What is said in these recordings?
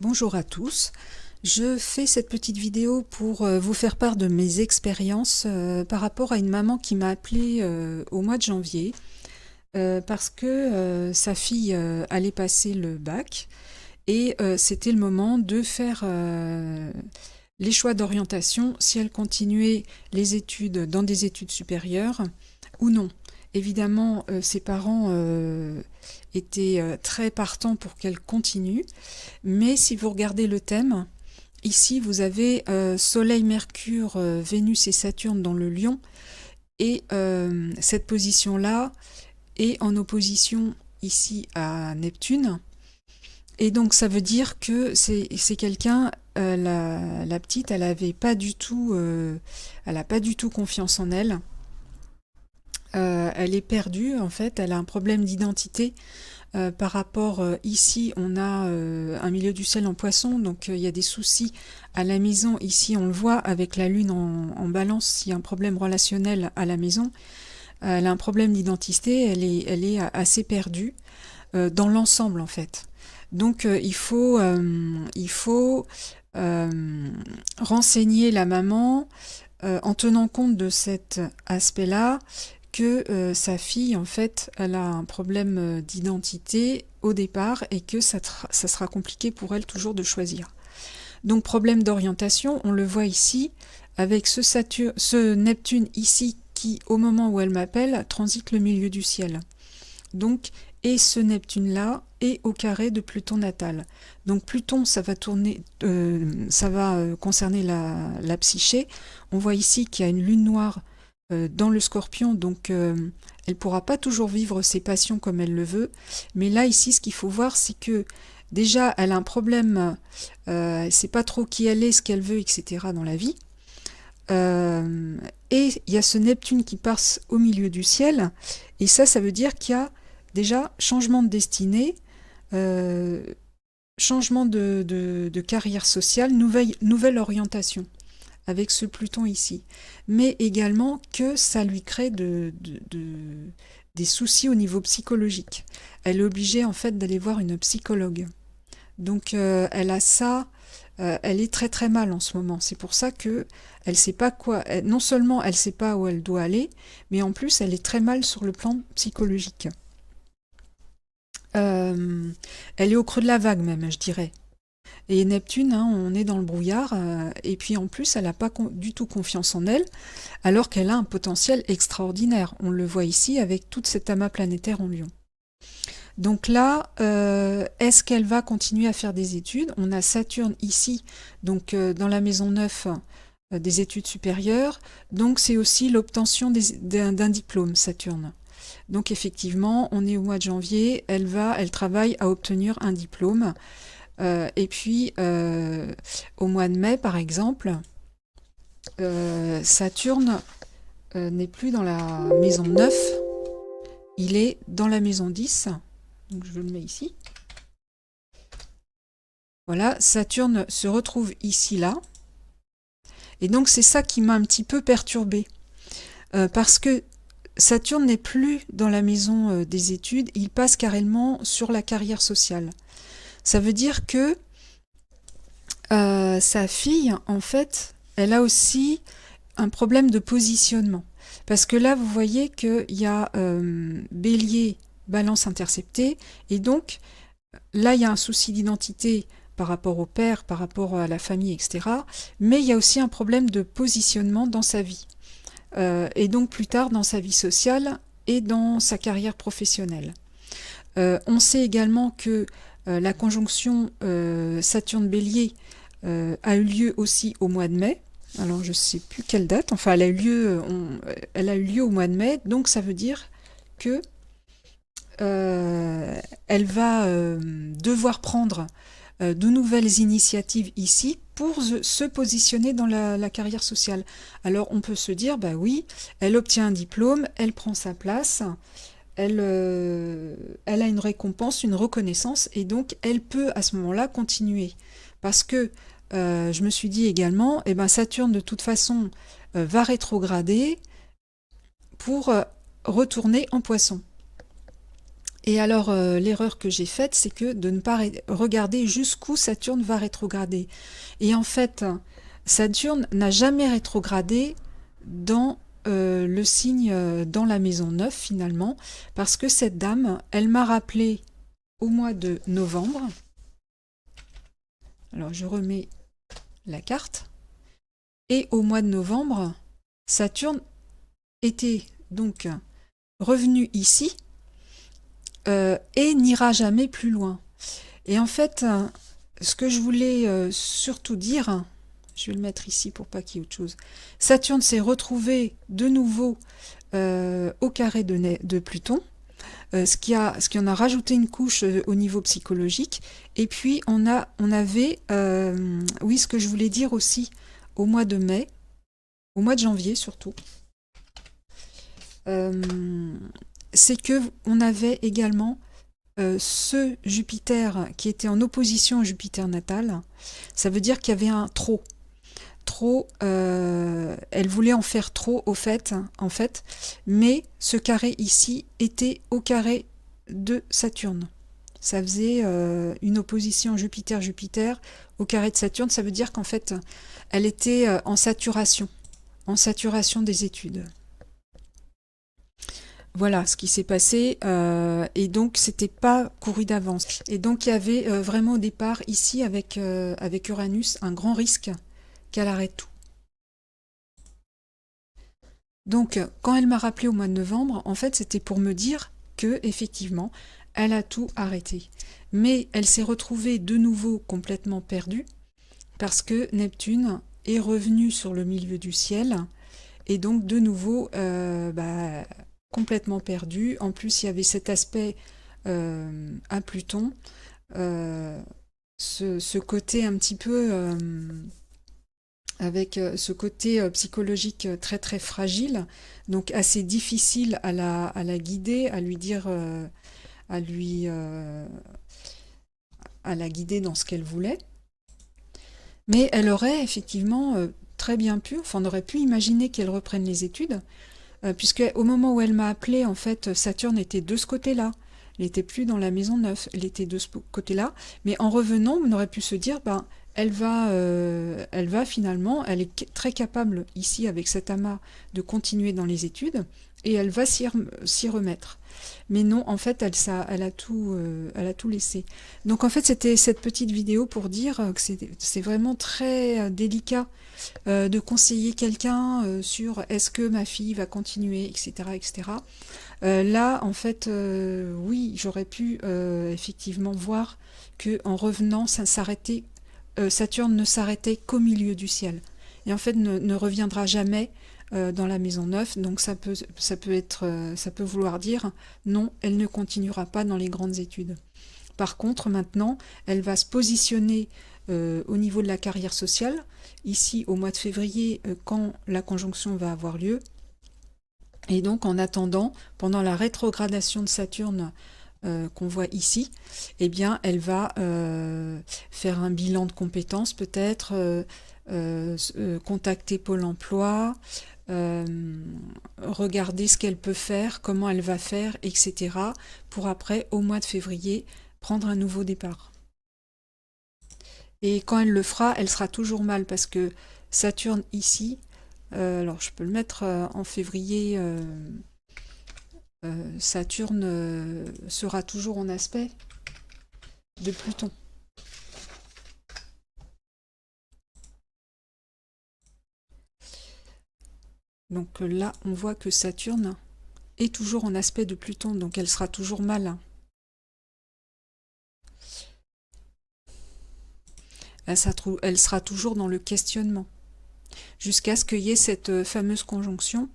Bonjour à tous, je fais cette petite vidéo pour vous faire part de mes expériences par rapport à une maman qui m'a appelée au mois de janvier parce que sa fille allait passer le bac et c'était le moment de faire les choix d'orientation si elle continuait les études dans des études supérieures ou non. Évidemment, ses parents étaient très partants pour qu'elle continue, mais si vous regardez le thème, ici vous avez Soleil, Mercure, Vénus et Saturne dans le Lion, et cette position-là est en opposition ici à Neptune. Et donc ça veut dire que c'est quelqu'un, la petite, elle avait pas du tout, elle a pas du tout confiance en elle. Elle est perdue en fait, elle a un problème d'identité. Par rapport, ici, on a un milieu du ciel en poisson, donc il y a des soucis à la maison. Ici, on le voit avec la lune en balance, s'il y a un problème relationnel à la maison. Elle a un problème d'identité, elle est assez perdue dans l'ensemble en fait. Donc il faut renseigner la maman en tenant compte de cet aspect-là, que sa fille, en fait, elle a un problème d'identité au départ et que ça sera compliqué pour elle toujours de choisir. Donc problème d'orientation, on le voit ici, avec ce Neptune ici qui, au moment où elle m'appelle, transite le milieu du ciel. Donc, et ce Neptune-là est au carré de Pluton natal. Donc Pluton, ça va tourner, ça va concerner la psyché. On voit ici qu'il y a une lune noire dans le Scorpion, donc elle ne pourra pas toujours vivre ses passions comme elle le veut. Mais là, ici, ce qu'il faut voir, c'est que déjà, elle a un problème, elle ne sait pas trop qui elle est, ce qu'elle veut, etc. dans la vie. Et il y a ce Neptune qui passe au milieu du ciel, et ça veut dire qu'il y a déjà changement de destinée, euh, changement de carrière sociale, nouvelle orientation avec ce Pluton ici. Mais également que ça lui crée des soucis au niveau psychologique. Elle est obligée en fait d'aller voir une psychologue. Donc elle a ça, elle est très très mal en ce moment. C'est pour ça que elle sait pas quoi. Non seulement elle sait pas où elle doit aller, mais en plus elle est très mal sur le plan psychologique. Elle est au creux de la vague même, je dirais. Et Neptune, hein, on est dans le brouillard, et puis en plus, elle n'a pas du tout confiance en elle, alors qu'elle a un potentiel extraordinaire. On le voit ici avec toute cette amas planétaire en Lion. Donc là, est-ce qu'elle va continuer à faire des études? On a Saturne ici, donc dans la maison 9 des études supérieures, donc c'est aussi l'obtention d'un diplôme, Saturne. Donc effectivement, on est au mois de janvier, elle travaille à obtenir un diplôme. Et puis, au mois de mai, par exemple, Saturne n'est plus dans la maison 9, il est dans la maison 10. Donc je le mets ici. Voilà, Saturne se retrouve ici, là. Et donc c'est ça qui m'a un petit peu perturbée. Parce que Saturne n'est plus dans la maison des études, il passe carrément sur la carrière sociale. Ça veut dire que sa fille, en fait, elle a aussi un problème de positionnement. Parce que là, vous voyez qu'il y a Bélier, Balance interceptée, et donc là, il y a un souci d'identité par rapport au père, par rapport à la famille, etc. Mais il y a aussi un problème de positionnement dans sa vie. Et donc plus tard dans sa vie sociale et dans sa carrière professionnelle. On sait également que la conjonction Saturne-Bélier a eu lieu aussi au mois de mai. Alors je ne sais plus quelle date, enfin elle a eu lieu au mois de mai, donc ça veut dire que elle va devoir prendre de nouvelles initiatives ici pour se positionner dans la carrière sociale. Alors on peut se dire, bah oui, elle obtient un diplôme, elle prend sa place, elle a une récompense, une reconnaissance, et donc elle peut à ce moment-là continuer. Parce que je me suis dit également, eh ben Saturne de toute façon va rétrograder pour retourner en Poisson. Et alors, l'erreur que j'ai faite, c'est que de ne pas regarder jusqu'où Saturne va rétrograder. Et en fait, Saturne n'a jamais rétrogradé dans le signe, dans la maison 9 finalement, parce que cette dame, elle m'a rappelé au mois de novembre. Alors, je remets la carte. Et au mois de novembre, Saturne était donc revenu ici et n'ira jamais plus loin. Et en fait, ce que je voulais surtout dire, je vais le mettre ici pour pas qu'il y ait autre chose. Saturne s'est retrouvé de nouveau au carré de Pluton, ce qui en a rajouté une couche au niveau psychologique. Et puis on avait, oui, ce que je voulais dire aussi au mois de mai, au mois de janvier surtout, c'est que on avait également ce Jupiter qui était en opposition au Jupiter natal. Ça veut dire qu'il y avait un trop. Elle voulait en faire trop en fait, mais ce carré ici était au carré de Saturne. Ça faisait une opposition Jupiter-Jupiter au carré de Saturne. Ça veut dire qu'en fait, elle était en saturation des études. Voilà ce qui s'est passé, et donc c'était pas couru d'avance. Et donc il y avait vraiment au départ ici avec Uranus un grand risque qu'elle arrête tout. Donc quand elle m'a rappelé au mois de novembre, en fait c'était pour me dire que effectivement elle a tout arrêté. Mais elle s'est retrouvée de nouveau complètement perdue parce que Neptune est revenu sur le milieu du ciel et donc de nouveau complètement perdue. En plus il y avait cet aspect à Pluton, ce côté un petit peu avec ce côté psychologique très très fragile, donc assez difficile à la guider, à lui dire, à la guider dans ce qu'elle voulait. Mais elle aurait effectivement très bien pu, enfin on aurait pu imaginer qu'elle reprenne les études, puisque au moment où elle m'a appelé, en fait, Saturne était de ce côté-là. Elle n'était plus dans la maison 9, elle était de ce côté-là. Mais en revenant, on aurait pu se dire, ben, elle va finalement, elle est très capable ici avec cet amas de continuer dans les études et elle va s'y remettre. Mais non, en fait, elle a tout laissé. Donc en fait, c'était cette petite vidéo pour dire que c'est vraiment très délicat de conseiller quelqu'un sur est-ce que ma fille va continuer, etc., etc. Là, en fait, oui, j'aurais pu effectivement voir que en revenant, Saturne ne s'arrêtait qu'au milieu du ciel. Et en fait, ne reviendra jamais dans la maison 9, donc ça peut vouloir dire non, elle ne continuera pas dans les grandes études. Par contre, maintenant, elle va se positionner au niveau de la carrière sociale, ici au mois de février, quand la conjonction va avoir lieu. Et donc, en attendant, pendant la rétrogradation de Saturne qu'on voit ici, eh bien, elle va faire un bilan de compétences, peut-être, contacter Pôle emploi, regarder ce qu'elle peut faire, comment elle va faire, etc. pour après, au mois de février, prendre un nouveau départ. Et quand elle le fera, elle sera toujours mal parce que Saturne ici, alors je peux le mettre en février, Saturne sera toujours en aspect de Pluton. Donc là, on voit que Saturne est toujours en aspect de Pluton, donc elle sera toujours mal. Elle sera toujours dans le questionnement, jusqu'à ce qu'il y ait cette fameuse conjonction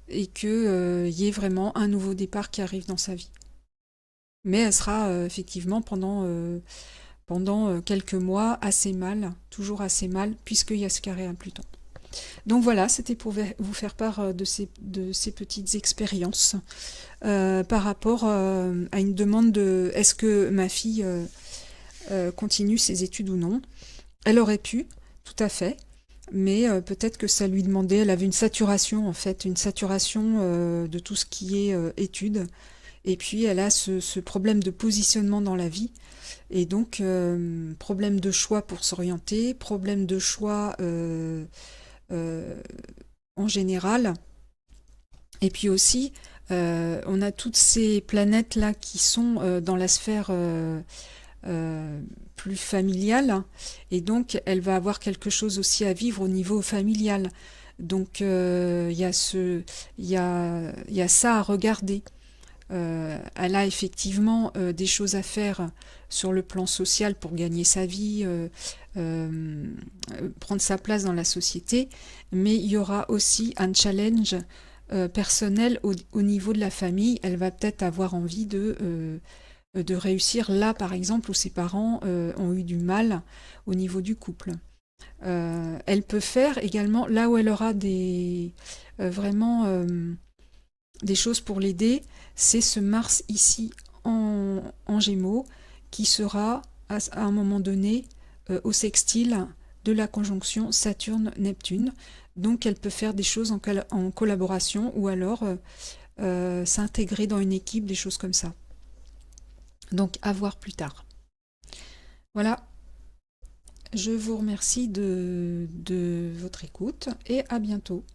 et qu'il y ait vraiment un nouveau départ qui arrive dans sa vie. Mais elle sera effectivement pendant quelques mois assez mal, toujours assez mal, puisqu'il y a ce carré à Pluton. Donc voilà, c'était pour vous faire part de ces petites expériences par rapport à une demande de est-ce que ma fille continue ses études ou non. Elle aurait pu, tout à fait, mais peut-être que ça lui demandait, elle avait une saturation en fait, une saturation de tout ce qui est études, Et puis elle a ce problème de positionnement dans la vie. Et donc, problème de choix pour s'orienter, problème de choix euh, en général. Et puis aussi, on a toutes ces planètes-là qui sont dans la sphère euh, plus familiale. Et donc, elle va avoir quelque chose aussi à vivre au niveau familial. Donc, il y a ça à regarder. Elle a effectivement des choses à faire sur le plan social pour gagner sa vie, prendre sa place dans la société, mais il y aura aussi un challenge personnel au niveau de la famille. Elle va peut-être avoir envie de réussir là, par exemple, où ses parents ont eu du mal au niveau du couple. Elle peut faire également, là où elle aura vraiment des choses pour l'aider, c'est ce Mars ici en Gémeaux qui sera à un moment donné au sextile de la conjonction Saturne-Neptune. Donc elle peut faire des choses en collaboration ou alors s'intégrer dans une équipe, des choses comme ça. Donc à voir plus tard. Voilà, je vous remercie de votre écoute et à bientôt.